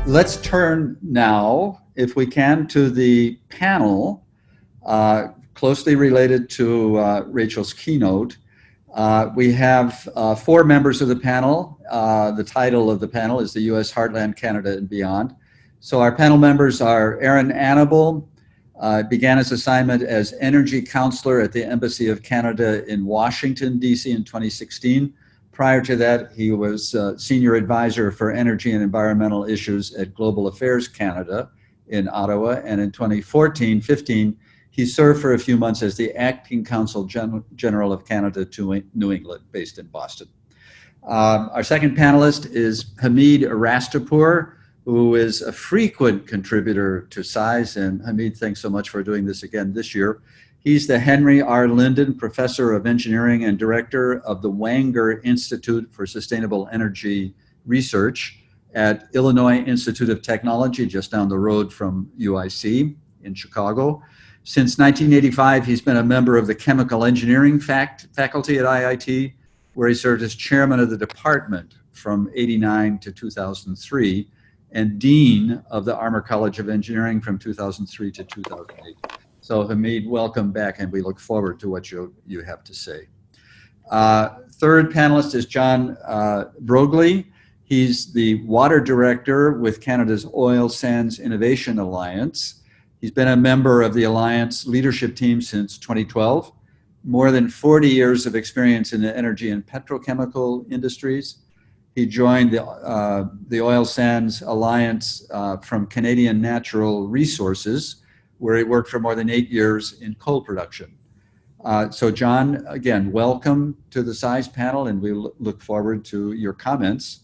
Let's turn now, if we can, to the panel closely related to Rachel's keynote. We have 4 members of the panel. The title of the panel is the U.S. Heartland, Canada, and Beyond. So our panel members are Annable, began his assignment as Energy Counselor at the Embassy of Canada in Washington, D.C. in 2016. Prior to that, he was Senior Advisor for Energy and Environmental Issues at Global Affairs Canada in Ottawa. And in 2014-15, he served for a few months as the Acting Consul General of Canada to New England, based in Boston. Our second panelist is Hamid Arastoopour, who is a frequent contributor to SISE. And Hamid, thanks so much for doing this again this year. He's the Henry R. Linden Professor of Engineering and Director of the Wanger Institute for Sustainable Energy Research at Illinois Institute of Technology, just down the road from UIC in Chicago. Since 1985, he's been a member of the Chemical Engineering faculty at IIT, where he served as chairman of the department from '89 to 2003, and dean of the Armour College of Engineering from 2003 to 2008. So Hamid, welcome back, and we look forward to what you have to say. Third panelist is John Brogly. He's the water director with Canada's Oil Sands Innovation Alliance. He's been a member of the Alliance leadership team since 2012. More than 40 years of experience in the energy and petrochemical industries. He joined the Oil Sands Alliance from Canadian Natural Resources, where he worked for more than 8 years in coal production. So John, again, welcome to the SISE panel, and we look forward to your comments.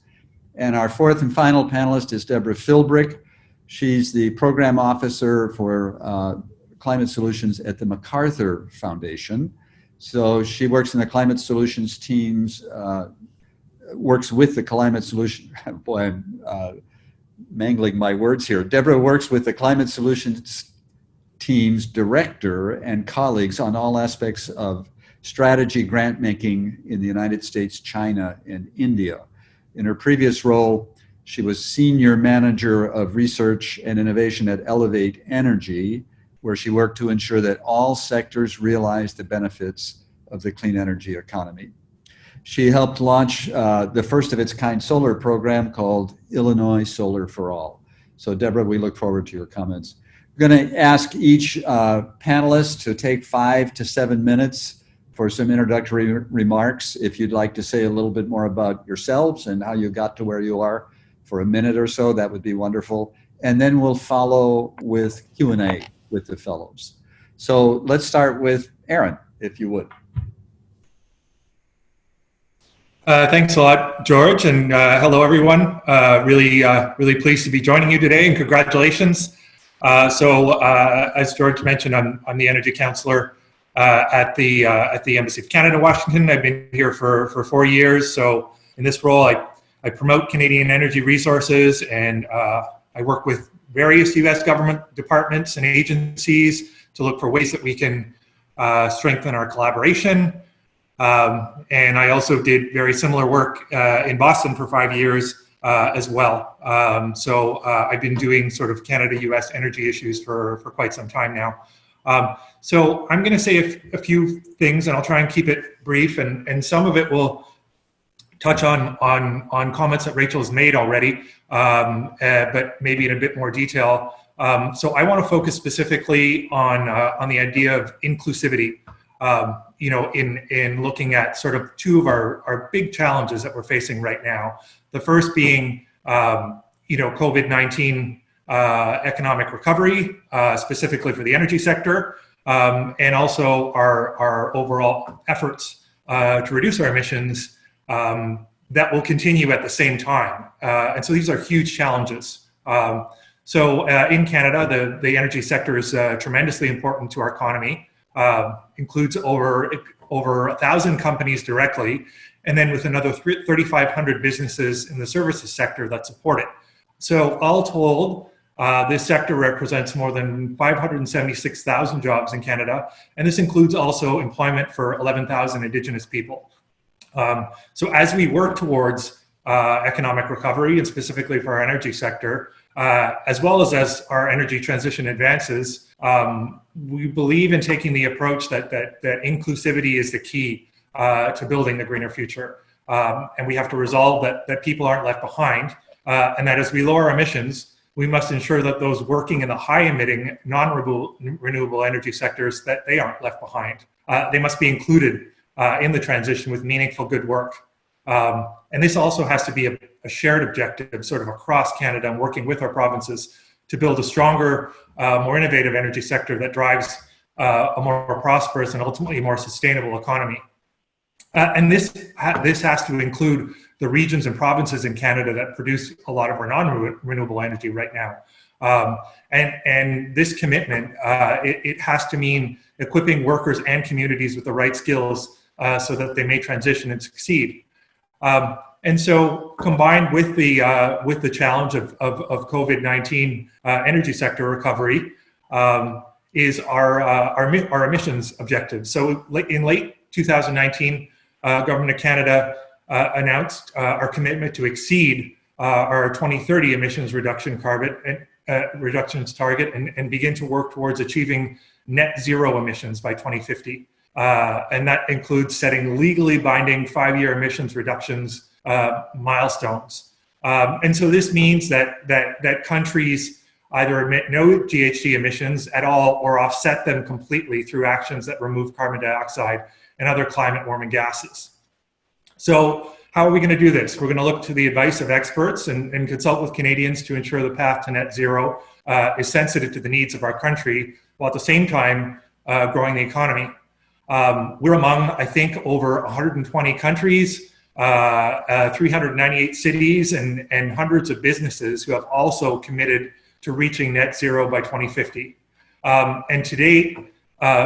And our fourth and final panelist is Deborah Philbrick. She's the program officer for climate solutions at the MacArthur Foundation. So she works in the climate solutions teams, works with the climate solution, boy, I'm mangling my words here. Deborah works with the climate solutions team's director and colleagues on all aspects of strategy grant making in the United States, China, and India. In her previous role, she was senior manager of research and innovation at Elevate Energy, where she worked to ensure that all sectors realize the benefits of the clean energy economy. She helped launch the first of its kind solar program called Illinois Solar for All. So Deborah, we look forward to your comments. We're going to ask each panelist to take 5 to 7 minutes for some introductory remarks. If you'd like to say a little bit more about yourselves and how you got to where you are for a minute or so, that would be wonderful. And then we'll follow with Q&A with the fellows. So let's start with Aaron, if you would. Thanks a lot, George, and hello, everyone. Really pleased to be joining you today, and congratulations. As George mentioned, I'm the energy counselor at the Embassy of Canada, Washington. I've been here for 4 years. So in this role, I promote Canadian energy resources, and I work with various U.S. government departments and agencies to look for ways that we can strengthen our collaboration. And I also did very similar work in Boston for 5 years as well. I've been doing sort of Canada-US energy issues for quite some time now. So I'm going to say a few things, and I'll try and keep it brief, and some of it will touch on comments that Rachel has made already, but maybe in a bit more detail. So I want to focus specifically on the idea of inclusivity. In looking at sort of 2 of our big challenges that we're facing right now. The first being, COVID-19 economic recovery, specifically for the energy sector, and also our overall efforts to reduce our emissions that will continue at the same time. And so these are huge challenges. In Canada, the energy sector is tremendously important to our economy. Includes over 1,000 companies directly, and then with another 3,500 businesses in the services sector that support it. So all told, this sector represents more than 576,000 jobs in Canada, and this includes also employment for 11,000 Indigenous people. So as we work towards economic recovery, and specifically for our energy sector, as well as our energy transition advances, we believe in taking the approach that inclusivity is the key to building the greener future. And we have to resolve that people aren't left behind, and that as we lower emissions, we must ensure that those working in the high-emitting, non-renewable energy sectors, that they aren't left behind. They must be included in the transition with meaningful good work. And this also has to be a shared objective sort of across Canada and working with our provinces to build a stronger, more innovative energy sector that drives a more prosperous and ultimately more sustainable economy. And this has to include the regions and provinces in Canada that produce a lot of our non-renewable energy right now. And this commitment, it has to mean equipping workers and communities with the right skills so that they may transition and succeed. And so, combined with the challenge of COVID-19 energy sector recovery, is our emissions objectives. So, in late 2019, Government of Canada announced our commitment to exceed our 2030 emissions reductions target and begin to work towards achieving net zero emissions by 2050. And that includes setting legally binding 5-year emissions reductions milestones. And so this means that countries either emit no GHG emissions at all or offset them completely through actions that remove carbon dioxide and other climate warming gases. So how are we going to do this? We're going to look to the advice of experts and consult with Canadians to ensure the path to net zero is sensitive to the needs of our country, while at the same time growing the economy. We're among, I think, over 120 countries, 398 cities, and hundreds of businesses who have also committed to reaching net zero by 2050. And to date,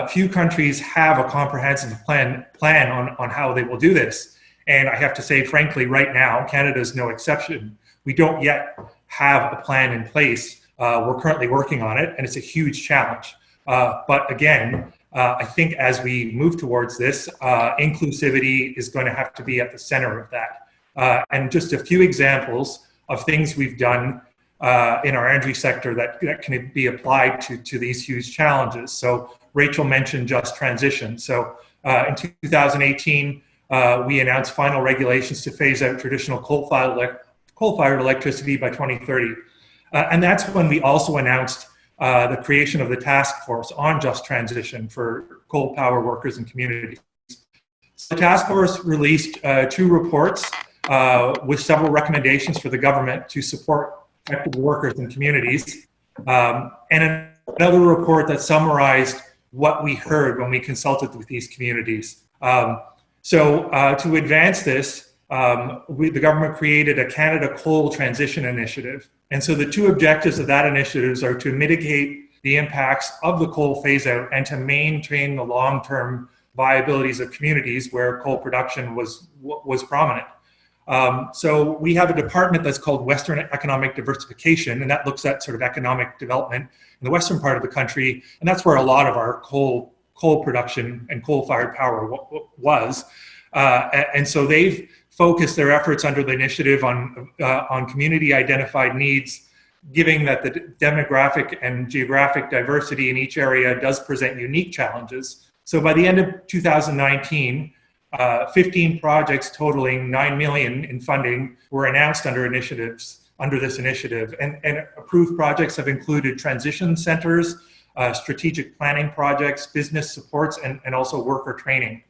few countries have a comprehensive plan on how they will do this. And I have to say, frankly, right now, Canada is no exception. We don't yet have a plan in place. We're currently working on it, and it's a huge challenge. But again, I think as we move towards this, inclusivity is going to have to be at the center of that. And just a few examples of things we've done in our energy sector that can be applied to these huge challenges. So Rachel mentioned just transition. So in 2018, we announced final regulations to phase out traditional coal-fired electricity by 2030. And that's when we also announced the creation of the task force on just transition for coal power workers and communities. So the task force released 2 reports with several recommendations for the government to support affected workers and communities, and another report that summarized what we heard when we consulted with these communities. So to advance this, the government created a Canada Coal Transition Initiative. And so the 2 objectives of that initiative are to mitigate the impacts of the coal phase-out and to maintain the long-term viabilities of communities where coal production was prominent. So we have a department that's called Western Economic Diversification, and that looks at sort of economic development in the western part of the country, and that's where a lot of our coal production and coal-fired power was. And so they've focused their efforts under the initiative on community-identified needs, given that the demographic and geographic diversity in each area does present unique challenges. So by the end of 2019, 15 projects totaling $9 million in funding were announced under this initiative. And approved projects have included transition centers, strategic planning projects, business supports, and also worker training.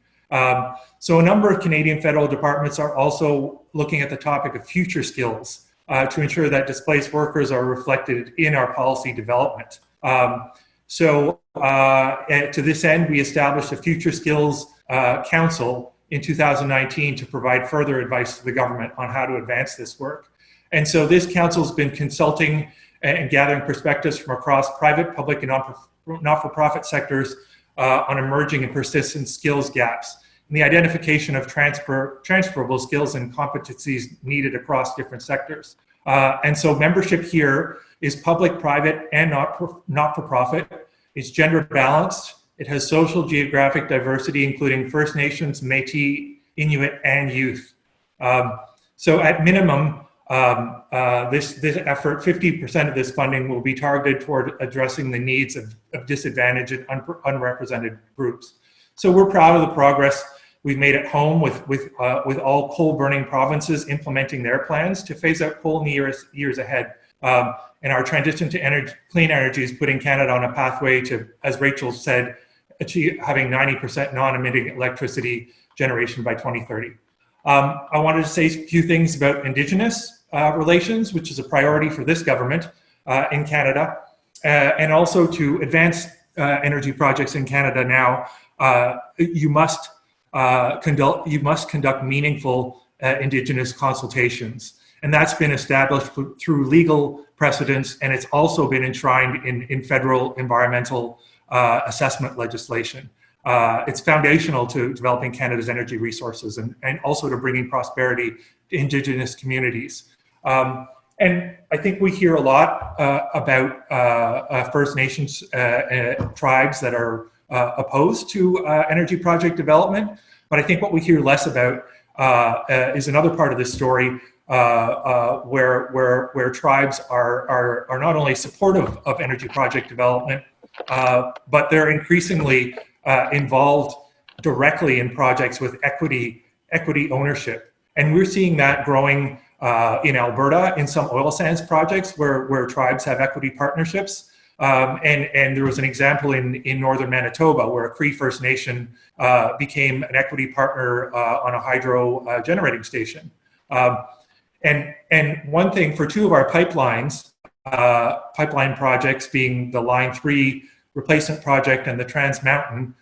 So a number of Canadian federal departments are also looking at the topic of future skills to ensure that displaced workers are reflected in our policy development. So to this end, we established a Future Skills Council in 2019 to provide further advice to the government on how to advance this work. And so this council's been consulting and gathering perspectives from across private, public, and not-for-profit sectors on emerging and persistent skills gaps and the identification of transferable skills and competencies needed across different sectors. And so membership here is public, private, and not-for-profit. It's gender balanced. It has social geographic diversity, including First Nations, Métis, Inuit, and youth. So at minimum, This effort, 50% of this funding will be targeted toward addressing the needs of disadvantaged and unrepresented groups. So we're proud of the progress we've made at home with all coal-burning provinces implementing their plans to phase out coal in the years ahead. And our transition to clean energy is putting Canada on a pathway to, as Rachel said, achieve having 90% non-emitting electricity generation by 2030. I wanted to say a few things about Indigenous relations, which is a priority for this government in Canada, and also to advance energy projects in Canada now. You must conduct meaningful Indigenous consultations. And that's been established through legal precedents, and it's also been enshrined in federal environmental assessment legislation. It's foundational to developing Canada's energy resources and also to bringing prosperity to Indigenous communities. And I think we hear a lot about First Nations tribes that are opposed to energy project development, but I think what we hear less about is another part of this story where tribes are not only supportive of energy project development, but they're increasingly involved directly in projects with equity ownership. And we're seeing that growing in Alberta in some oil sands projects where tribes have equity partnerships. And there was an example in northern Manitoba where a Cree First Nation became an equity partner on a hydro generating station. And one thing for two of our pipeline projects being the Line 3 replacement project and the Trans Mountain,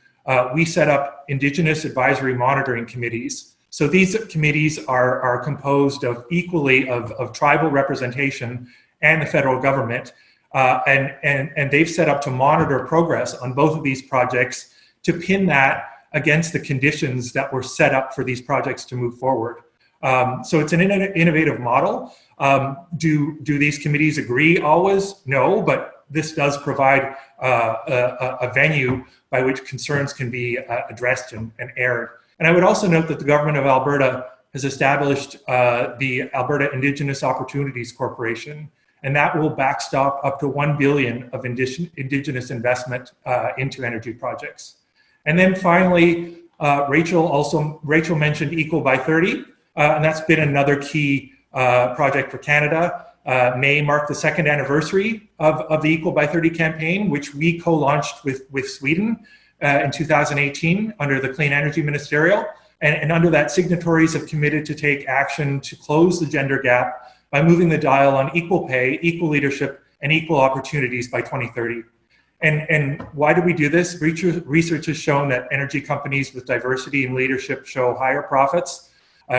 we set up Indigenous advisory monitoring committees. So these committees are composed of equally of tribal representation and the federal government. And they've set up to monitor progress on both of these projects to pin that against the conditions that were set up for these projects to move forward. So it's an innovative model. Do these committees agree always? No, but this does provide a venue by which concerns can be addressed and aired. And I would also note that the government of Alberta has established the Alberta Indigenous Opportunities Corporation, and that will backstop up to $1 billion of Indigenous investment into energy projects. And then finally, Rachel mentioned Equal by 30, and that's been another key project for Canada. May marked the second anniversary of the Equal by 30 campaign, which we co-launched with Sweden in 2018 under the Clean Energy Ministerial. And under that, signatories have committed to take action to close the gender gap by moving the dial on equal pay, equal leadership, and equal opportunities by 2030. And why do we do this? Research has shown that energy companies with diversity in leadership show higher profits,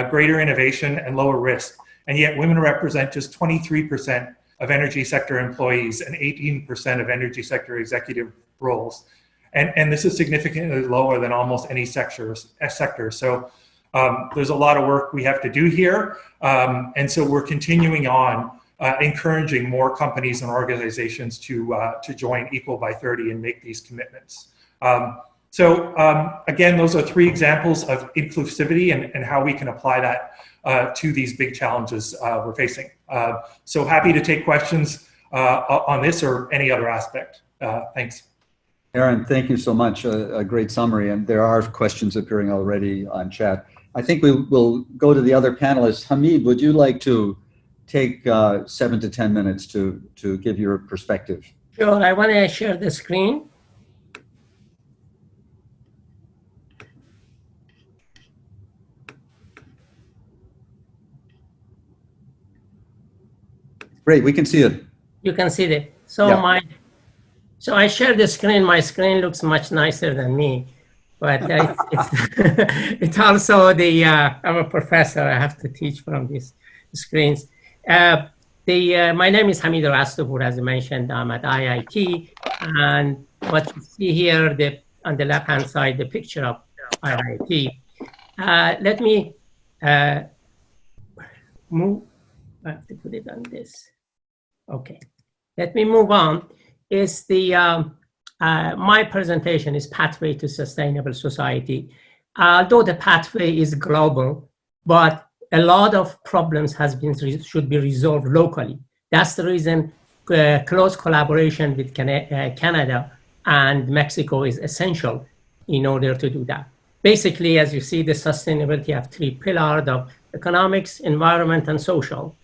greater innovation, and lower risk. And yet women represent just 23% of energy sector employees and 18% of energy sector executive roles. And this is significantly lower than almost any sector. So there's a lot of work we have to do here. And so we're continuing on encouraging more companies and organizations to join Equal by 30 and make these commitments. Again, those are three examples of inclusivity and how we can apply that to these big challenges we're facing. So happy to take questions on this or any other aspect. Thanks. Aaron, thank you so much. A great summary. And there are questions appearing already on chat. I think we will go to the other panelists. Hamid, would you like to take 7 to 10 minutes to give your perspective? Sure, I want to share the screen. Great, we can see it. You can see it. So yeah. So I share the screen. My screen looks much nicer than me, but it's also I'm a professor. I have to teach from these screens. My name is Hamid Arastoopour, as I mentioned. I'm at IIT, and what you see here, on the left-hand side, the picture of IIT. Let me move. I have to put it on this. Okay, let me move on. Is my presentation is Pathway to Sustainable Society. Although the pathway is global, but a lot of problems should be resolved locally. That's the reason close collaboration with Canada and Mexico is essential in order to do that. Basically, as you see, the sustainability have 3 pillars of economics, environment, and social,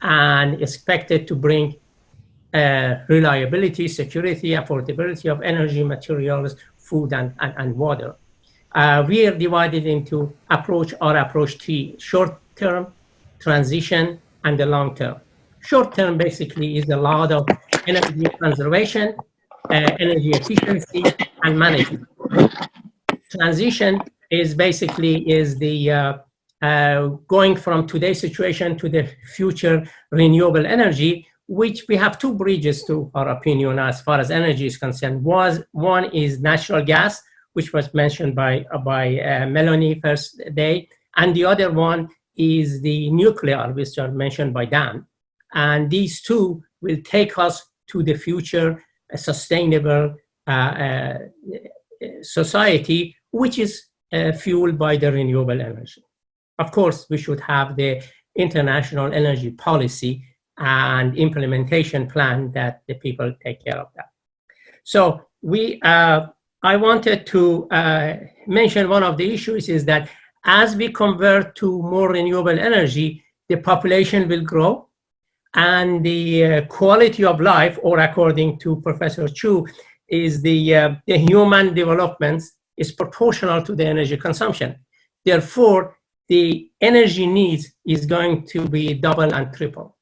and expected to bring reliability, security, affordability of energy, materials, food, and water. We are divided into our approach 3: short-term, transition, and the long-term. Short-term basically is a lot of energy conservation, energy efficiency, and management. Transition is basically the going from today's situation to the future renewable energy, which we have 2 bridges to our opinion as far as energy is concerned. One is natural gas, which was mentioned by Melanie first day, and the other one is the nuclear, which are mentioned by Dan. And these 2 will take us to the future sustainable society, which is fueled by the renewable energy. Of course, we should have the international energy policy and implementation plan that the people take care of that. So I wanted to mention one of the issues is that as we convert to more renewable energy, the population will grow, and the quality of life, or according to Professor Chu, is the human development is proportional to the energy consumption. Therefore, the energy needs is going to be double and triple.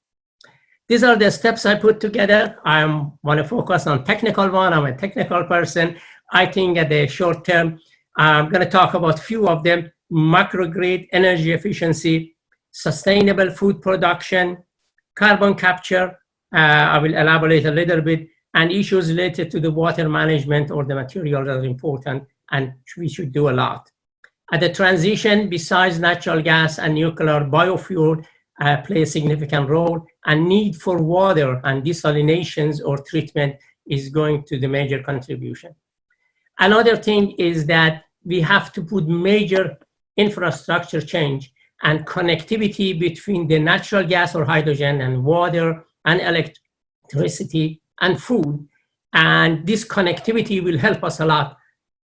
These are the steps I put together. I want to focus on technical one. I'm a technical person. I think at the short term, I'm going to talk about a few of them: microgrid, energy efficiency, sustainable food production, carbon capture. I will elaborate a little bit, and issues related to the water management or the materials that are important, and we should do a lot. At the transition, besides natural gas and nuclear, biofuel play a significant role, and need for water and desalinations or treatment is going to the major contribution. Another thing is that we have to put major infrastructure change and connectivity between the natural gas or hydrogen and water and electricity and food. And this connectivity will help us a lot.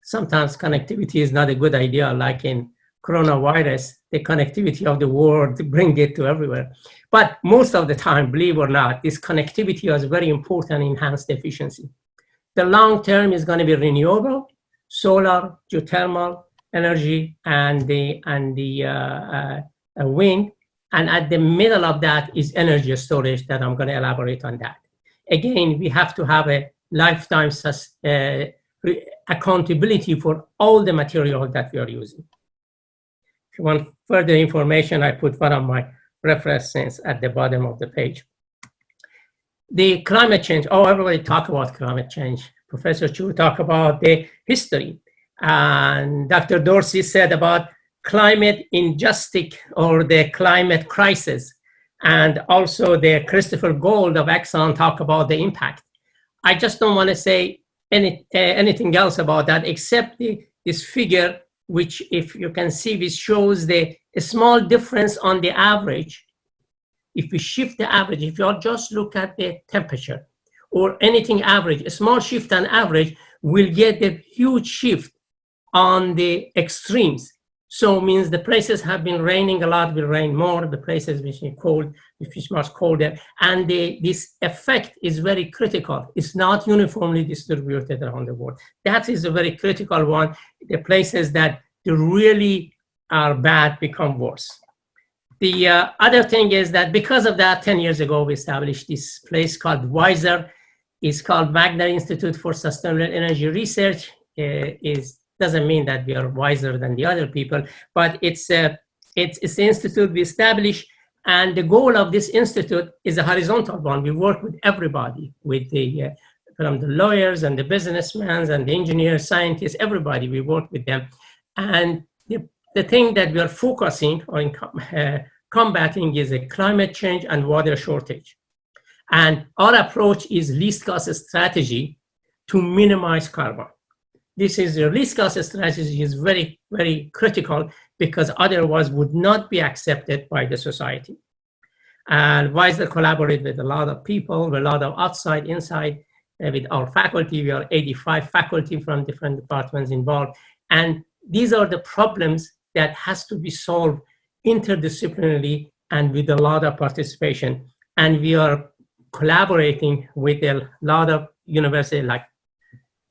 Sometimes connectivity is not a good idea, like in coronavirus, the connectivity of the world, bring it to everywhere. But most of the time, believe it or not, this connectivity is very important, enhance the efficiency. The long term is going to be renewable, solar, geothermal energy, and the wind. And at the middle of that is energy storage that I'm going to elaborate on that. Again, we have to have a lifetime accountability for all the material that we are using. If you want further information, I put one of my references at the bottom of the page. The climate change, everybody talk about climate change. Professor Chu talked about the history. And Dr. Dorsey said about climate injustice or the climate crisis. And also the Christopher Gold of Exxon talk about the impact. I just don't want to say anything else about that except this figure, which if you can see, this shows a small difference on the average. If we shift the average, if you just look at the temperature or anything average, a small shift on average will get a huge shift on the extremes. So it means the places have been raining a lot will rain more, the places which are cold, which is much colder. And this effect is very critical. It's not uniformly distributed around the world. That is a very critical one. The places that really are bad become worse. The other thing is that because of that, 10 years ago, we established this place called WISER. It's called Wanger Institute for Sustainable Energy Research. Doesn't mean that we are wiser than the other people, but it's the institute we established, and the goal of this institute is a horizontal one. We work with everybody, with from the lawyers and the businessmen and the engineers, scientists, everybody. We work with them, and the thing that we are focusing on combating is a climate change and water shortage. And our approach is least cost strategy to minimize carbon. this is the least cost strategy is very, very critical, because otherwise would not be accepted by the society. And WISE collaborate with a lot of people, with a lot of outside, inside, with our faculty. We are 85 faculty from different departments involved. And these are the problems that has to be solved interdisciplinarily and with a lot of participation. And we are collaborating with a lot of universities like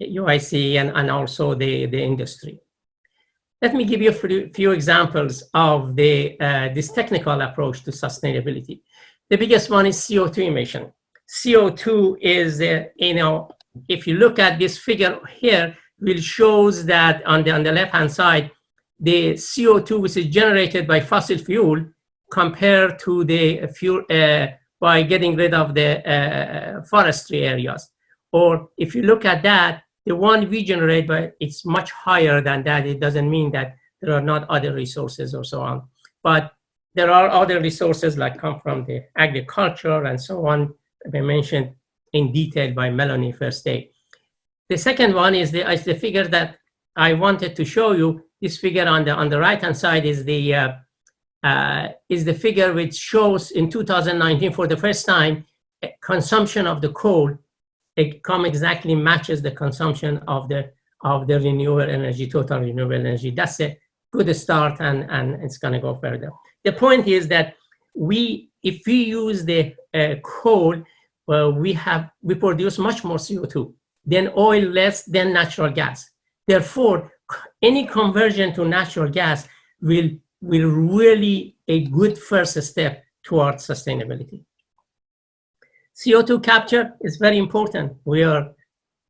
UIC and also the industry. Let me give you a few examples of this technical approach to sustainability. The biggest one is CO2 emission. CO2 is, if you look at this figure here, it shows that on the left-hand side, the CO2 which is generated by fossil fuel compared to the fuel by getting rid of the forestry areas. Or if you look at that, the one we generate, but it's much higher than that. It doesn't mean that there are not other resources or so on. But there are other resources like come from the agriculture and so on, I mentioned in detail by Melanie first day. The second one is the figure that I wanted to show you. This figure on the right-hand side is the figure which shows in 2019 for the first time consumption of the coal. It exactly matches the consumption of the renewable energy, total renewable energy. That's a good start, and it's going to go further. The point is that if we use the coal, we produce much more CO2 than oil, less than natural gas. Therefore, any conversion to natural gas will really a good first step towards sustainability. CO2 capture is very important. We are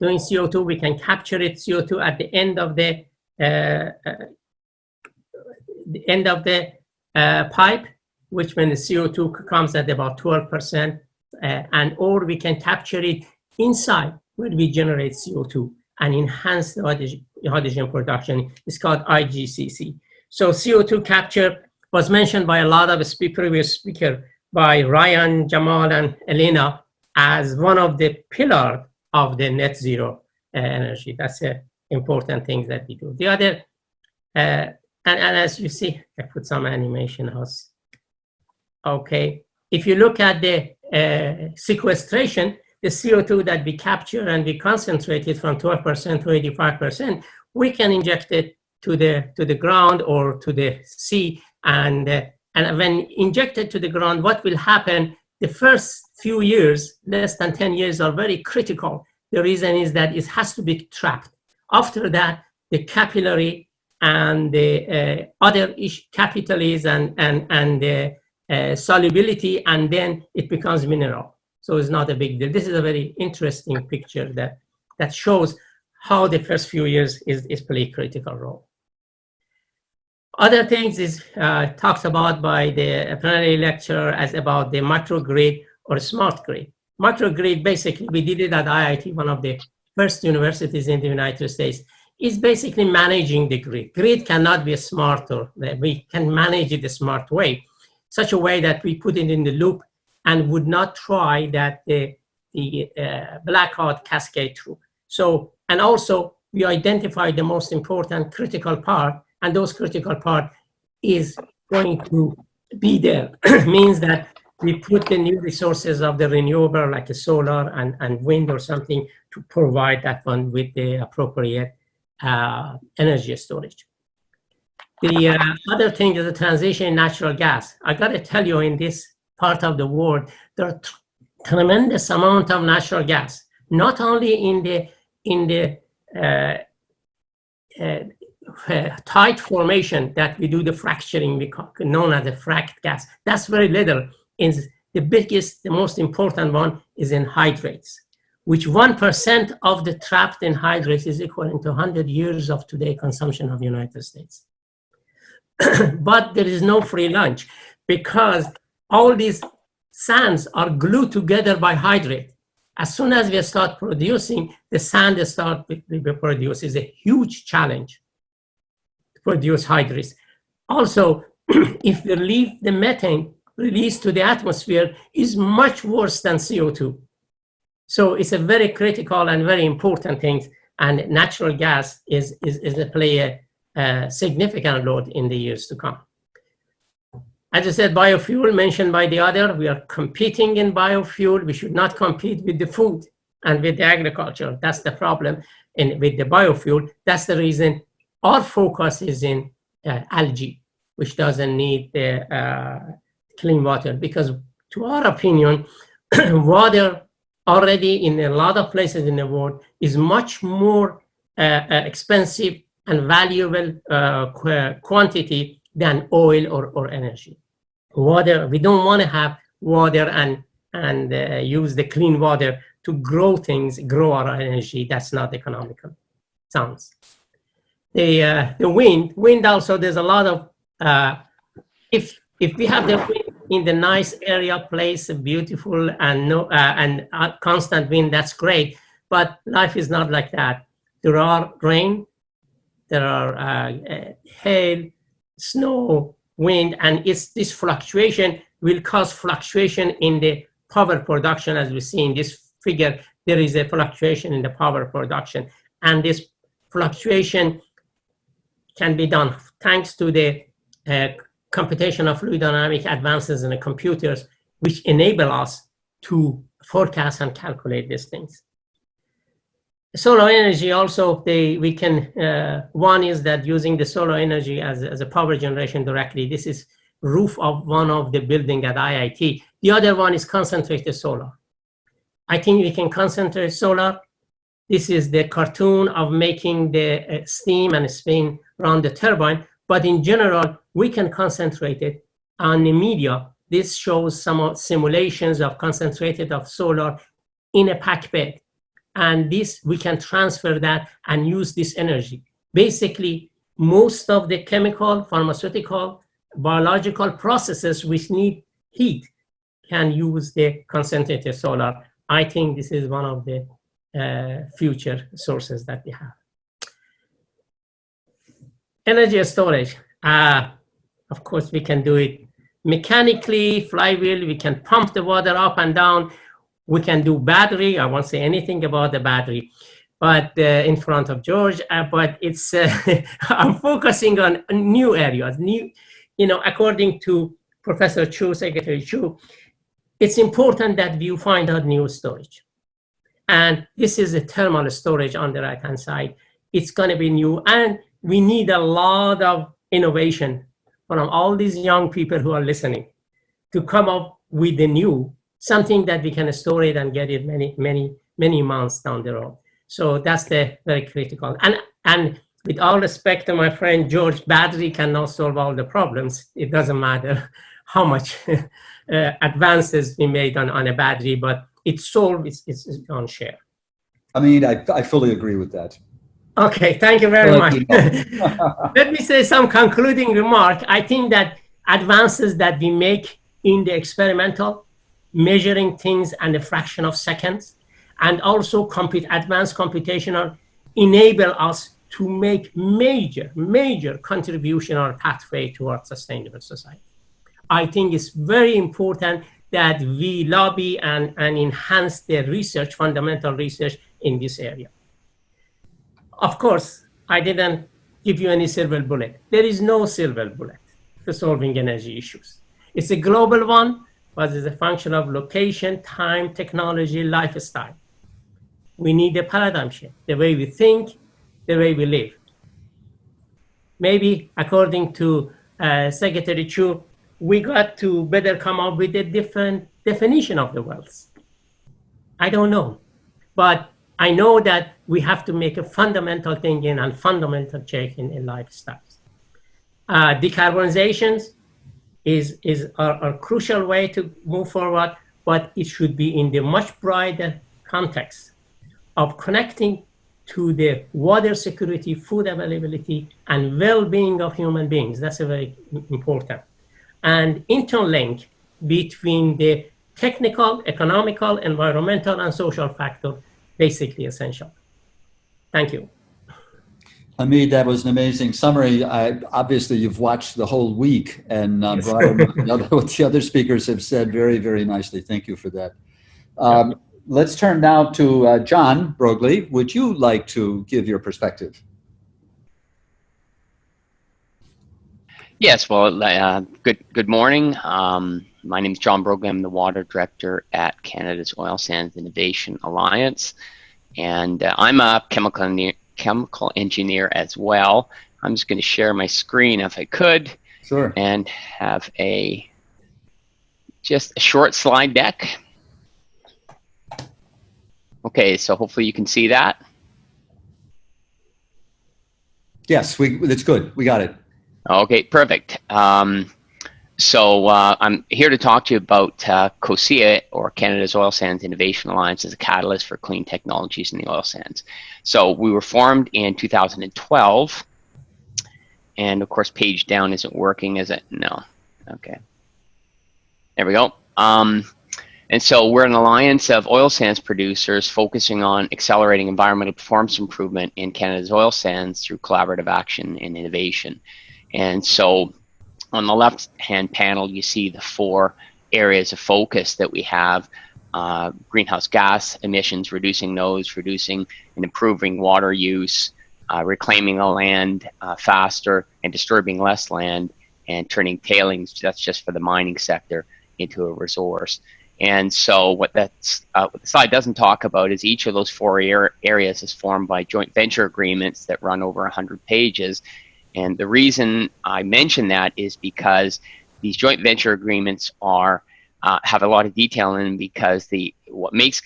doing CO2, we can capture it, CO2 at the end of the pipe, which when the CO2 comes at about 12%, or we can capture it inside where we generate CO2 and enhance the hydrogen production. It's called IGCC. So CO2 capture was mentioned by a lot of previous speakers, by Ryan, Jamal, and Elena as one of the pillars of the net zero energy. That's an important thing that we do. The other, and as you see, I put some animation house. Okay, if you look at the sequestration, the CO2 that we capture and we concentrate it from 12% to 85%, we can inject it to the ground or to the sea, and when injected to the ground, what will happen? The first few years, less than 10 years, are very critical. The reason is that it has to be trapped. After that, the capillary and the other capillaries and the solubility, and then it becomes mineral. So it's not a big deal. This is a very interesting picture that shows how the first few years is play a critical role. Other things is talked about by the plenary lecturer as about the microgrid or smart grid. Microgrid, basically, we did it at IIT, one of the first universities in the United States, is basically managing the grid. Grid cannot be smart, or we can manage it a smart way, such a way that we put it in the loop and would not try that the blackout cascade through. So, and also we identify the most important critical part, and those critical part is going to be there. Means that we put the new resources of the renewable, like a solar and wind or something, to provide that one with the appropriate energy storage. The other thing is the transition in natural gas. I got to tell you, in this part of the world, there are tremendous amount of natural gas, not only in the tight formation that we do the fracturing, known as the fracked gas. That's very little. The biggest, the most important one is in hydrates, which 1% of the trapped in hydrates is equivalent to 100 years of today consumption of the United States. But there is no free lunch, because all these sands are glued together by hydrate. As soon as we start producing, the sand start to be produced. Is a huge challenge to produce hydrates. Also, if we leave the methane released to the atmosphere, is much worse than CO2. So it's a very critical and very important thing. and natural gas is play a significant role in the years to come. As I said, biofuel mentioned by the other, we are competing in biofuel. We should not compete with the food and with the agriculture. That's the problem. And with the biofuel, that's the reason our focus is in algae, which doesn't need the clean water, because to our opinion, water already in a lot of places in the world is much more expensive and valuable quantity than oil or energy. Water, we don't want to have water and use the clean water to grow things, grow our energy. That's not economical. Sounds. The wind also, there's a lot of, if we have the wind in the nice area, place, beautiful and constant wind, that's great. But life is not like that. There are rain, there are hail, snow, wind, and this fluctuation will cause fluctuation in the power production. As we see in this figure, there is a fluctuation in the power production. And this fluctuation can be done thanks to the computational fluid dynamic advances in the computers, which enable us to forecast and calculate these things. Solar energy also, we can, one is that using the solar energy as a power generation directly. This is roof of one of the building at IIT. The other one is concentrated solar. I think we can concentrate solar. This is the cartoon of making the steam and spin around the turbine. But in general, we can concentrate it on the media. This shows some simulations of concentrated of solar in a packed bed. And this, we can transfer that and use this energy. Basically, most of the chemical, pharmaceutical, biological processes which need heat can use the concentrated solar. I think this is one of the future sources that we have. Energy storage. Of course, we can do it mechanically, flywheel. We can pump the water up and down. We can do battery. I won't say anything about the battery, but in front of George. But it's I'm focusing on new areas. According to Professor Chu, Secretary Chu, it's important that we find out new storage. And this is a thermal storage on the right-hand side. It's going to be new, and we need a lot of innovation from all these young people who are listening to come up with the new, something that we can store it and get it many months down the road. So that's the very critical. And with all respect to my friend George, battery cannot solve all the problems. It doesn't matter how much advances we made on a battery, but it solves its own share. I mean, I fully agree with that. Okay, thank you very much. Let me say some concluding remark. I think that advances that we make in the experimental, measuring things in a fraction of seconds, and also advanced computational enable us to make major contribution or pathway towards sustainable society. I think it's very important that we lobby and enhance the research, fundamental research in this area. Of course, I didn't give you any silver bullet. There is no silver bullet for solving energy issues. It's a global one, but it's a function of location, time, technology, lifestyle. We need a paradigm shift, the way we think, the way we live. Maybe, according to Secretary Chu, we got to better come up with a different definition of the wealth. I don't know, but I know that we have to make a fundamental thinking and fundamental change in lifestyles. Decarbonizations is a crucial way to move forward, but it should be in the much broader context of connecting to the water security, food availability, and well-being of human beings. That's a very important. And interlink between the technical, economical, environmental, and social factor, basically essential. Thank you. Hamid, that was an amazing summary. Obviously, you've watched the whole week and Yes. brought in what the other speakers have said very, very nicely. Thank you for that. let's turn now to John Brogly. Would you like to give your perspective? Yes, well, good morning. My name is John Brogly. I'm the Water Director at Canada's Oil Sands Innovation Alliance, and I'm a chemical engineer as well. I'm just going to share my screen if I could. Sure. And have just a short slide deck. Okay, so hopefully you can see that. Yes, that's good. We got it. Okay, perfect. So I'm here to talk to you about COSIA, or Canada's Oil Sands Innovation Alliance, as a catalyst for clean technologies in the oil sands. So we were formed in 2012, and of course, page down isn't working, is it? No. Okay. There we go. And so we're an alliance of oil sands producers focusing on accelerating environmental performance improvement in Canada's oil sands through collaborative action and innovation. And so on the left-hand panel, you see the 4 areas of focus that we have: greenhouse gas emissions, reducing those, reducing and improving water use, reclaiming the land faster and disturbing less land, and turning tailings, that's just for the mining sector, into a resource. And so what the slide doesn't talk about is each of those 4 areas is formed by joint venture agreements that run over 100 pages. And the reason I mention that is because these joint venture agreements are have a lot of detail in them, because what makes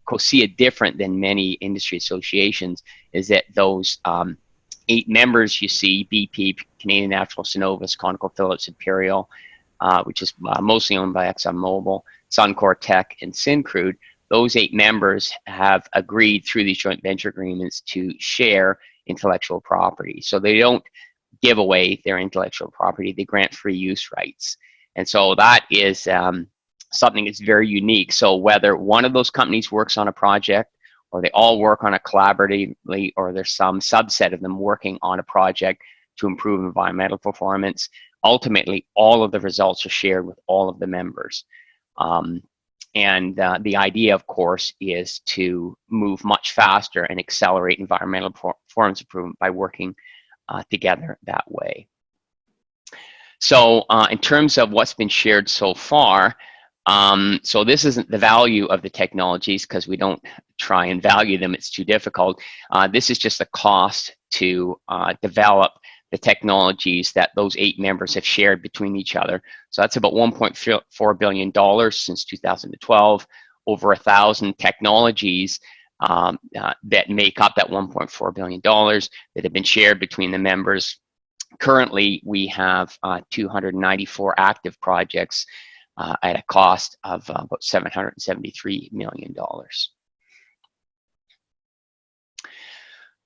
COSIA different than many industry associations is that those 8 members you see, BP, Canadian Natural, Cenovus, ConocoPhillips, Imperial, which is mostly owned by ExxonMobil, Suncor, Teck, and Syncrude, those 8 members have agreed through these joint venture agreements to share intellectual property. So they don't give away their intellectual property, they grant free use rights. And so that is something that's very unique. So whether one of those companies works on a project, or they all work on it collaboratively, or there's some subset of them working on a project to improve environmental performance, ultimately all of the results are shared with all of the members. And the idea, of course, is to move much faster and accelerate environmental performance improvement by working together that way. So in terms of what's been shared so far, so this isn't the value of the technologies, because we don't try and value them, it's too difficult. This is just the cost to develop the technologies that those 8 members have shared between each other. So that's about $1.4 billion since 2012, over 1,000 technologies that make up that $1.4 billion that have been shared between the members. Currently, we have 294 active projects at a cost of about $773 million.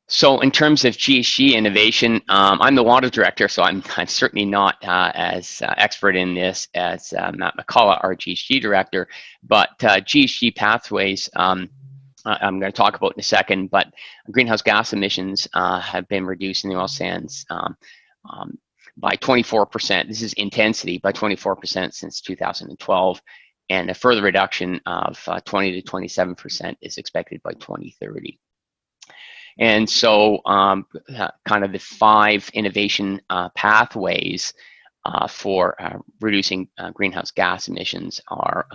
So in terms of GHG innovation, I'm the water director, so I'm certainly not as expert in this as Matt McCullough, our GHG director, but GHG pathways, I'm going to talk about in a second, but greenhouse gas emissions have been reduced in the oil sands by 24%. This is intensity, by 24% since 2012, and a further reduction of 20 to 27% is expected by 2030. And so kind of the 5 innovation pathways for reducing greenhouse gas emissions are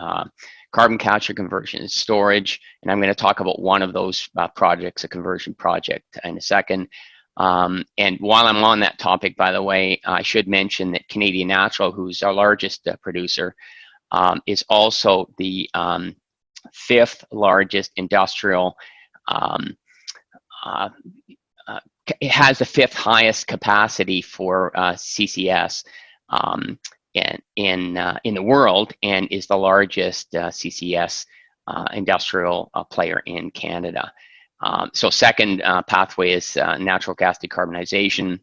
carbon capture, conversion, and storage. And I'm going to talk about one of those projects, a conversion project, in a second. And while I'm on that topic, by the way, I should mention that Canadian Natural, who's our largest producer, is also the 5th largest industrial. It has the 5th highest capacity for CCS in the world, and is the largest CCS industrial player in Canada. So second pathway is natural gas decarbonization,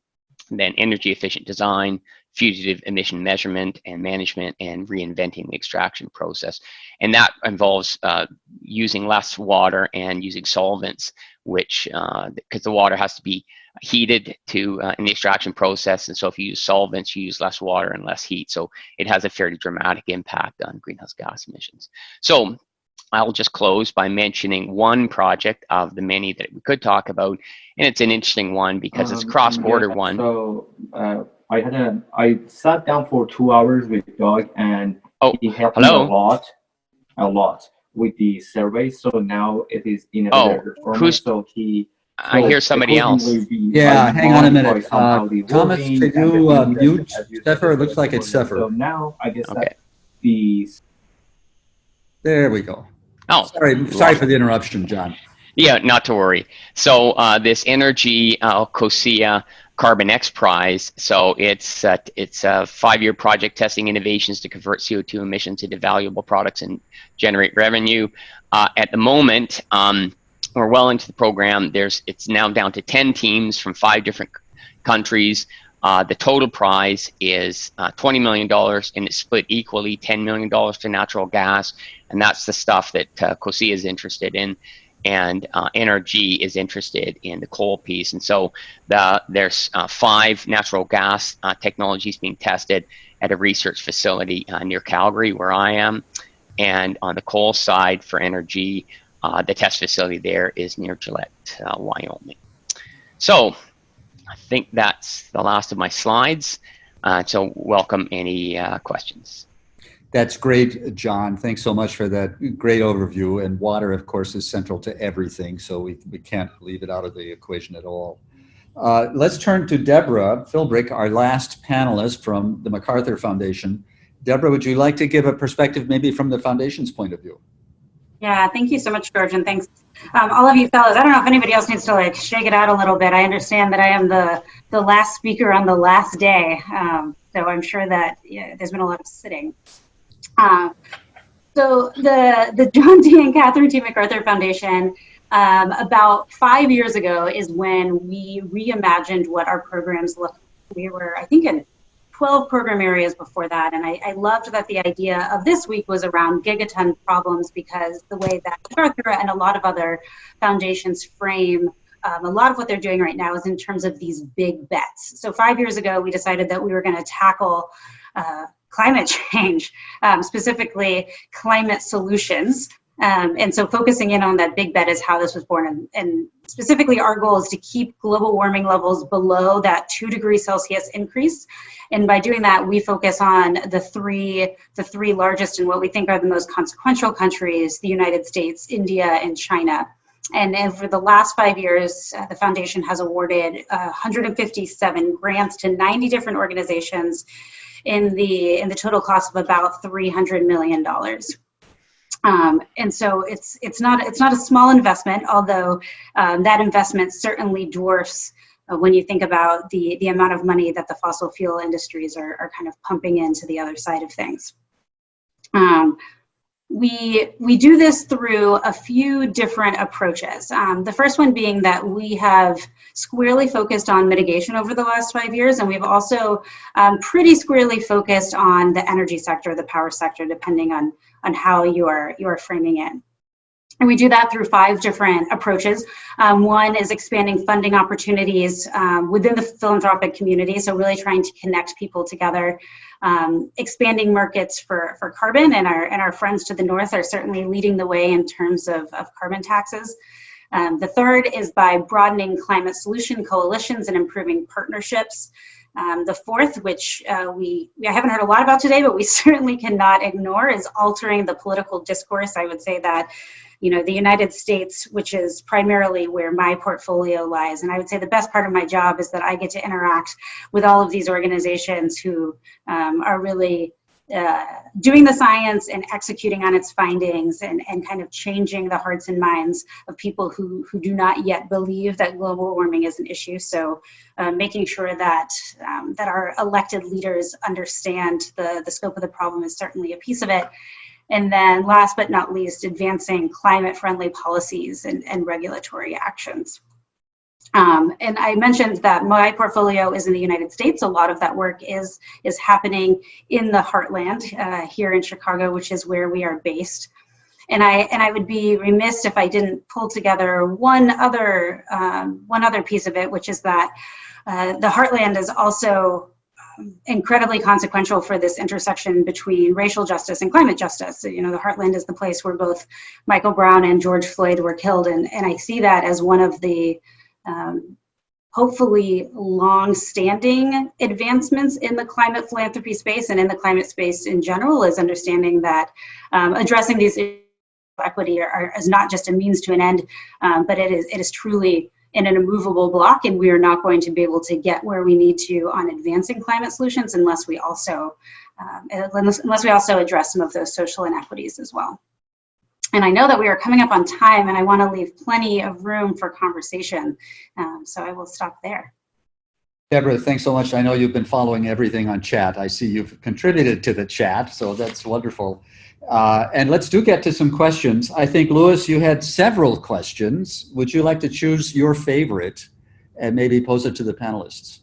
then energy efficient design, fugitive emission measurement and management, and reinventing the extraction process. And that involves using less water and using solvents, which, because the water has to be heated to in the extraction process. And so if you use solvents, you use less water and less heat. So it has a fairly dramatic impact on greenhouse gas emissions. So I'll just close by mentioning one project of the many that we could talk about, and it's an interesting one because it's a cross-border one. So I sat down for 2 hours with Doug, and he helped me a lot with the survey. So now it is in a better format. I hear somebody else. Yeah, hang on a minute. Thomas, could you mute Zephyr? It looks like it's Zephyr. So now I guess that There we go. Oh, sorry for the interruption, John. Yeah, not to worry. So this Energy COSIA Carbon X Prize. So it's a 5-year project testing innovations to convert CO2 emissions into valuable products and generate revenue. At the moment, we're well into the program. It's now down to 10 teams from 5 different countries. The total prize is $20 million, and it's split equally, $10 million to natural gas, and that's the stuff that COSIA is interested in, and NRG is interested in the coal piece. And so there's 5 natural gas technologies being tested at a research facility near Calgary, where I am, and on the coal side for NRG, the test facility there is near Gillette, Wyoming. So I think that's the last of my slides. So welcome any questions. That's great, John. Thanks so much for that great overview. And water, of course, is central to everything, so we can't leave it out of the equation at all. Let's turn to Deborah Philbrick, our last panelist from the MacArthur Foundation. Deborah, would you like to give a perspective maybe from the Foundation's point of view? Yeah, thank you so much, George, and thanks all of you fellows. I don't know if anybody else needs to like shake it out a little bit. I understand that I am the last speaker on the last day, so I'm sure that there's been a lot of sitting. So the John D. and Catherine T. MacArthur Foundation, about 5 years ago is when we reimagined what our programs look like. We were, I think, in 12 program areas before that, and I loved that the idea of this week was around gigaton problems, because the way that MacArthur and a lot of other foundations frame a lot of what they're doing right now is in terms of these big bets. So 5 years ago, we decided that we were going to tackle climate change, specifically climate solutions. And so focusing in on that big bet is how this was born. And specifically, our goal is to keep global warming levels below that 2 degrees Celsius increase. And by doing that, we focus on the three largest and what we think are the most consequential countries: the United States, India, and China. And over the last 5 years, the foundation has awarded 157 grants to 90 different organizations in the total cost of about $300 million. And so it's not a small investment, although that investment certainly dwarfs when you think about the amount of money that the fossil fuel industries are kind of pumping into the other side of things. We do this through a few different approaches. The first one being that we have squarely focused on mitigation over the last 5 years, and we've also pretty squarely focused on the energy sector, the power sector, depending on how you are framing it. And we do that through 5 different approaches. One is expanding funding opportunities within the philanthropic community, so really trying to connect people together. Expanding markets for carbon, and our friends to the north are certainly leading the way in terms of carbon taxes. The third is by broadening climate solution coalitions and improving partnerships. The fourth, which I haven't heard a lot about today, but we certainly cannot ignore, is altering the political discourse. I would say that, the United States, which is primarily where my portfolio lies, and I would say the best part of my job is that I get to interact with all of these organizations who are really doing the science and executing on its findings, and kind of changing the hearts and minds of people who do not yet believe that global warming is an issue. So making sure that our elected leaders understand the scope of the problem is certainly a piece of it. And then last but not least, advancing climate-friendly policies and regulatory actions. And I mentioned that my portfolio is in the United States. A lot of that work is happening in the Heartland here in Chicago, which is where we are based. And I would be remiss if I didn't pull together one other piece of it, which is that the Heartland is also incredibly consequential for this intersection between racial justice and climate justice. You know, the Heartland is the place where both Michael Brown and George Floyd were killed, and I see that as one of the hopefully long-standing advancements in the climate philanthropy space and in the climate space in general, is understanding that addressing these issues of equity is not just a means to an end, but it is truly in an immovable block, and we are not going to be able to get where we need to on advancing climate solutions unless we also address some of those social inequities as well. And I know that we are coming up on time, and I want to leave plenty of room for conversation, so I will stop there. Deborah, thanks so much. I know you've been following everything on chat. I see you've contributed to the chat, so that's wonderful. And let's get to some questions. I think, Louis, you had several questions. Would you like to choose your favorite and maybe pose it to the panelists?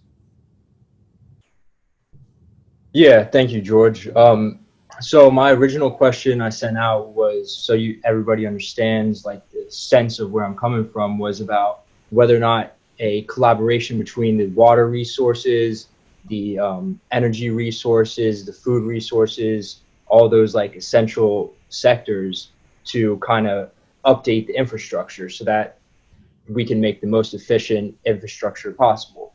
Yeah, thank you, George. So my original question I sent out was, so everybody understands like the sense of where I'm coming from, was about whether or not a collaboration between the water resources, the energy resources, the food resources, all those like essential sectors, to kind of update the infrastructure so that we can make the most efficient infrastructure possible.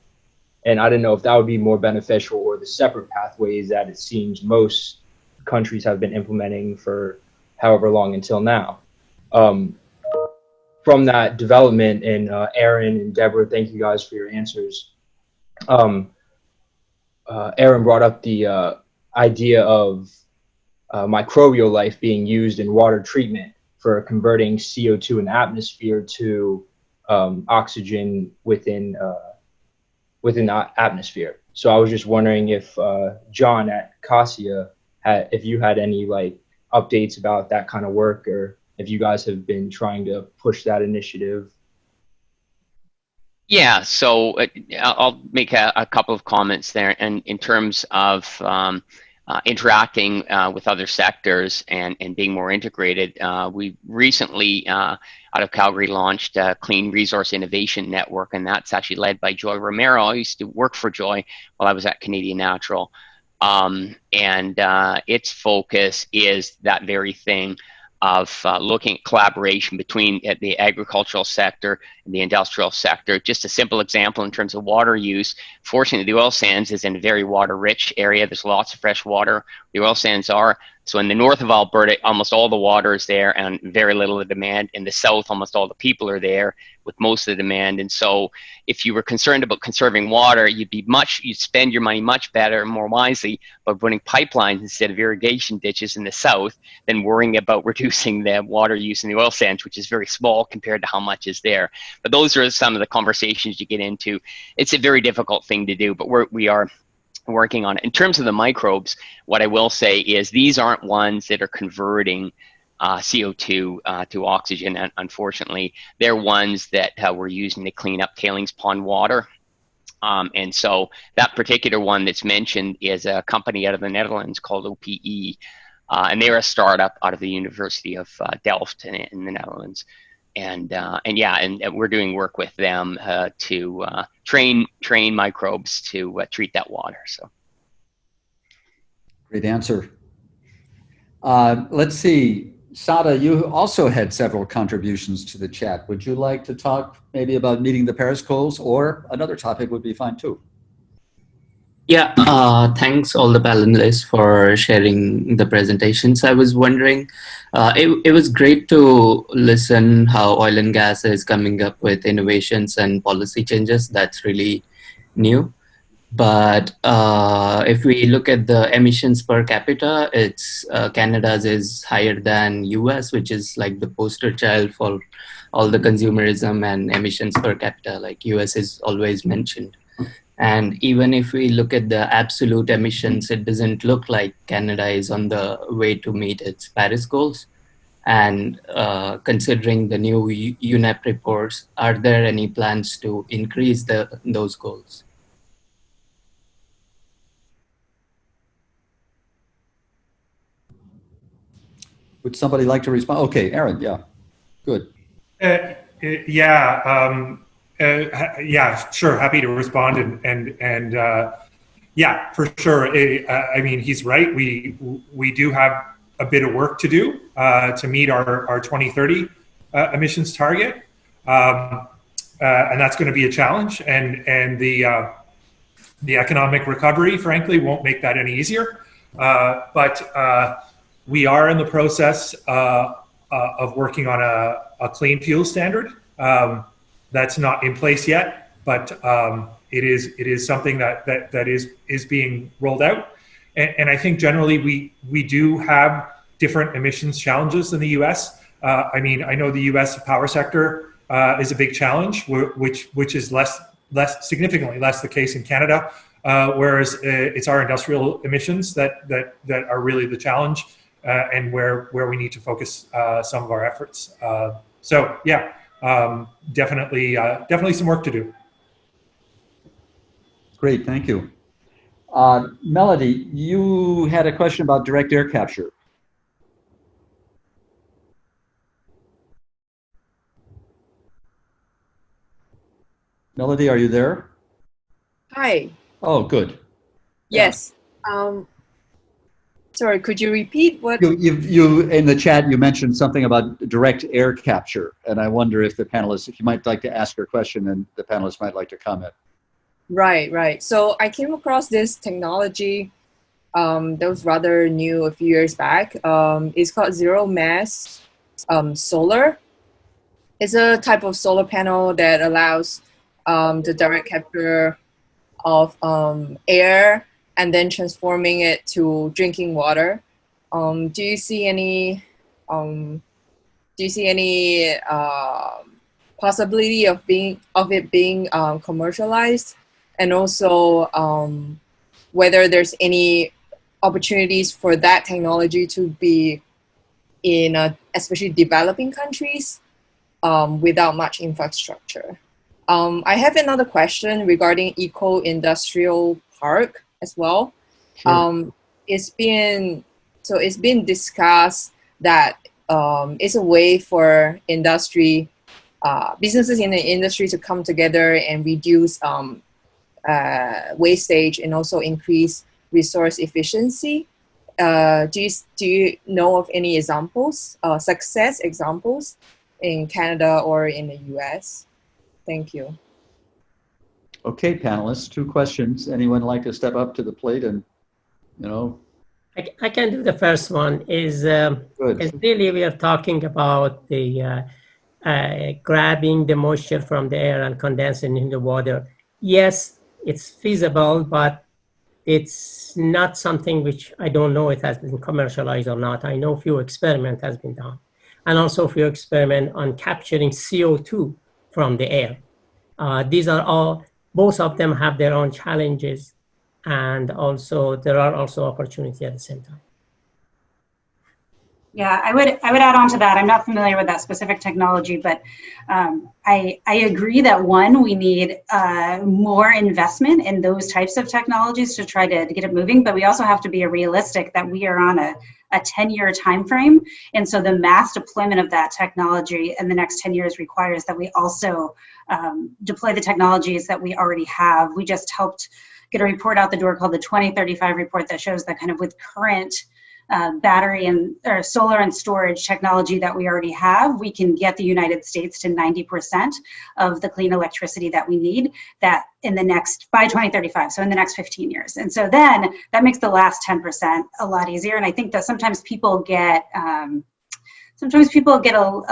And I didn't know if that would be more beneficial, or the separate pathways that it seems most countries have been implementing for however long until now. From that development, and Aaron and Deborah, thank you guys for your answers. Aaron brought up the idea of microbial life being used in water treatment for converting CO2 in the atmosphere to oxygen within the atmosphere. So I was just wondering if John at CASIA, if you had any like updates about that kind of work, or if you guys have been trying to push that initiative. Yeah, so I'll make a couple of comments there. And in terms of interacting with other sectors and being more integrated, we recently, out of Calgary, launched a Clean Resource Innovation Network, and that's actually led by Joy Romero. I used to work for Joy while I was at Canadian Natural. And its focus is that very thing of looking at collaboration between the agricultural sector and the industrial sector. Just a simple example in terms of water use. Fortunately, the oil sands is in a very water-rich area. There's lots of fresh water. The oil sands are. So in the north of Alberta, almost all the water is there and very little of the demand. In the south, almost all the people are there with most of the demand. And so if you were concerned about conserving water, you'd spend your money much better and more wisely by putting pipelines instead of irrigation ditches in the south than worrying about reducing the water use in the oil sands, which is very small compared to how much is there. But those are some of the conversations you get into. It's a very difficult thing to do, but we are working on it. In terms of the microbes, what I will say is these aren't ones that are converting CO2 to oxygen, and unfortunately. They're ones that we're using to clean up tailings pond water. And so that particular one that's mentioned is a company out of the Netherlands called OPE. And they're a startup out of the University of Delft in the Netherlands. And we're doing work with them to train microbes to treat that water. So, great answer. Let's see, Sada, you also had several contributions to the chat. Would you like to talk maybe about meeting the Paris goals, or another topic would be fine too? Yeah, thanks all the panelists for sharing the presentations. I was wondering, it was great to listen how oil and gas is coming up with innovations and policy changes. That's really new. But if we look at the emissions per capita, it's Canada's is higher than US, which is like the poster child for all the consumerism and emissions per capita, like US is always mentioned. And even if we look at the absolute emissions, it doesn't look like Canada is on the way to meet its Paris goals. And considering the new UNEP reports, are there any plans to increase those goals? Would somebody like to respond? Okay, Aaron, yeah, good. Yeah, sure. Happy to respond. Yeah, for sure. I mean, he's right. We do have a bit of work to do to meet our 2030 emissions target, and that's going to be a challenge. And the economic recovery, frankly, won't make that any easier. But we are in the process of working on a clean fuel standard. That's not in place yet, but it is something that is being rolled out. And I think generally we do have different emissions challenges in the U.S. I mean, I know the U.S. power sector is a big challenge, which is significantly less the case in Canada. Whereas it's our industrial emissions that are really the challenge, and where we need to focus some of our efforts. So yeah, definitely some work to do. Great, thank you. Melody, you had a question about direct air capture. Melody, are you there? Hi. Oh, good. Yes. Sorry, could you repeat what? You in the chat, you mentioned something about direct air capture, and I wonder if the panelists, if you might like to ask your question, and the panelists might like to comment. Right. So I came across this technology that was rather new a few years back. It's called zero mass solar. It's a type of solar panel that allows the direct capture of air and then transforming it to drinking water. Do you see any possibility of it being commercialized, and also whether there's any opportunities for that technology to be in especially developing countries without much infrastructure? I have another question regarding eco-industrial park as well. Sure. It's been discussed that it's a way for industry, businesses in the industry to come together and reduce wastage and also increase resource efficiency. Do you know of any examples, success examples in Canada or in the US? Thank you. Okay, panelists, 2 questions. Anyone like to step up to the plate and, I can do the first one. Is really we are talking about the grabbing the moisture from the air and condensing in the water. Yes, it's feasible, but it's not something which I don't know it has been commercialized or not. I know a few experiments has been done, and also a few experiments on capturing CO2 from the air. These are all, both of them have their own challenges, and also there are also opportunities at the same time. Yeah, I would add on to that. I'm not familiar with that specific technology, but I agree that we need more investment in those types of technologies to try to get it moving. But we also have to be realistic that we are on a 10-year time frame, and so the mass deployment of that technology in the next 10 years requires that we also deploy the technologies that we already have. We just helped get a report out the door called the 2035 report that shows that kind of with current battery or solar and storage technology that we already have, we can get the United States to 90% of the clean electricity that we need by 2035, so in the next 15 years. And so then that makes the last 10% a lot easier. And I think that sometimes people get a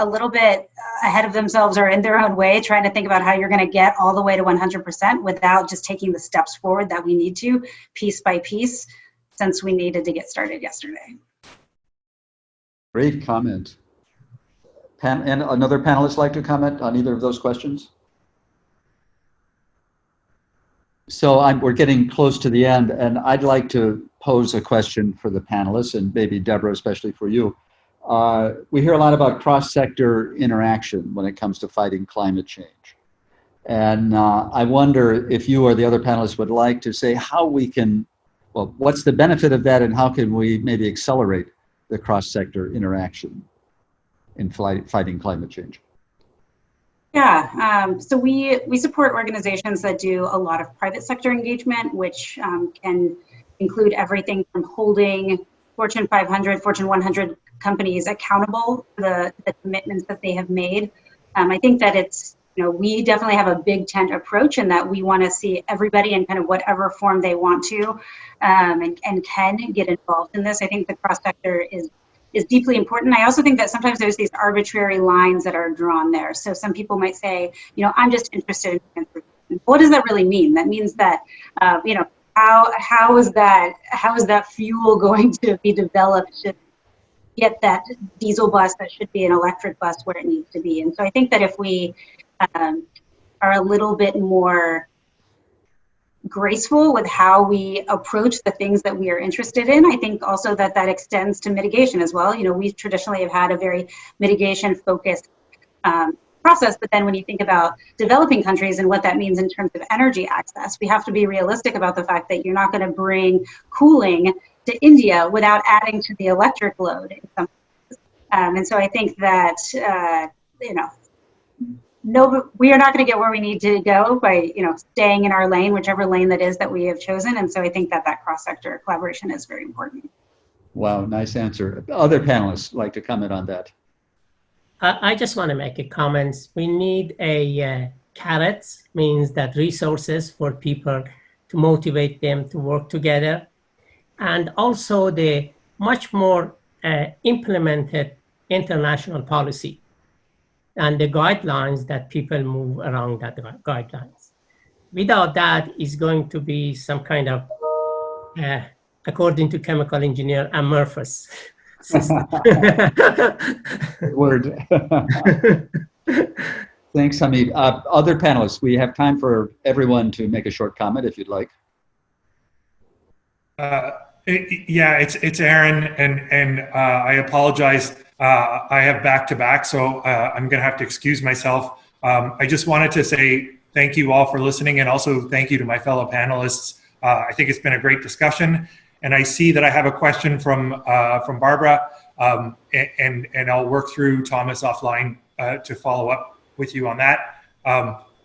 little bit ahead of themselves or in their own way, trying to think about how you're going to get all the way to 100% without just taking the steps forward that we need to piece by piece, since we needed to get started yesterday. Great comment. And another panelist like to comment on either of those questions? So we're getting close to the end, and I'd like to pose a question for the panelists, and maybe Deborah, especially for you. We hear a lot about cross-sector interaction when it comes to fighting climate change. And I wonder if you or the other panelists would like to say how we can, well, what's the benefit of that, and how can we maybe accelerate the cross-sector interaction in fighting climate change? Yeah, so we support organizations that do a lot of private sector engagement, which can include everything from holding Fortune 500, Fortune 100 companies accountable for the commitments that they have made. I think that it's, we definitely have a big tent approach in that we want to see everybody in kind of whatever form they want to and can get involved in this. I think the cross-sector is deeply important. I also think that sometimes there's these arbitrary lines that are drawn there. So some people might say, I'm just interested in transportation. What does that really mean? That means that, how is that fuel going to be developed to get that diesel bus that should be an electric bus where it needs to be? And so I think that if we are a little bit more graceful with how we approach the things that we are interested in, I think also that extends to mitigation as well. We traditionally have had a very mitigation focused process, but then when you think about developing countries and what that means in terms of energy access, we have to be realistic about the fact that you're not going to bring cooling to India without adding to the electric load in some cases. And so I think that, no, we are not going to get where we need to go by, staying in our lane, whichever lane that is that we have chosen. And so I think that cross-sector collaboration is very important. Wow, nice answer. Other panelists like to comment on that. I just want to make a comment. We need a carrots, means that resources for people to motivate them to work together. And also the much more implemented international policy and the guidelines that people move around that guidelines. Without that, is going to be some kind of, according to chemical engineer, amorphous system. Word. Thanks, Hamid. Other panelists, we have time for everyone to make a short comment if you'd like. Yeah, it's Aaron, and I apologize. I have back-to-back, so I'm going to have to excuse myself. I just wanted to say thank you all for listening, and also thank you to my fellow panelists. I think it's been a great discussion, and I see that I have a question from Barbara, and I'll work through Thomas offline to follow up with you on that.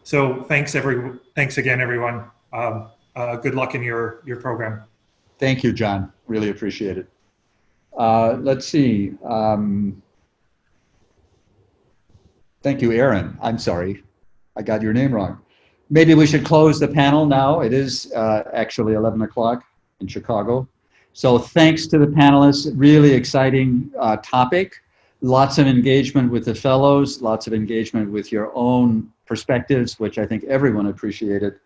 So thanks again, everyone. Good luck in your program. Thank you, John. Really appreciate it. Let's see. Thank you, Aaron. I'm sorry. I got your name wrong. Maybe we should close the panel now. It is actually 11 o'clock in Chicago. So thanks to the panelists. Really exciting topic. Lots of engagement with the fellows, lots of engagement with your own perspectives, which I think everyone appreciated.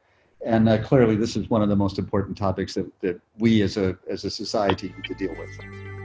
And clearly, this is one of the most important topics that we as a society need to deal with.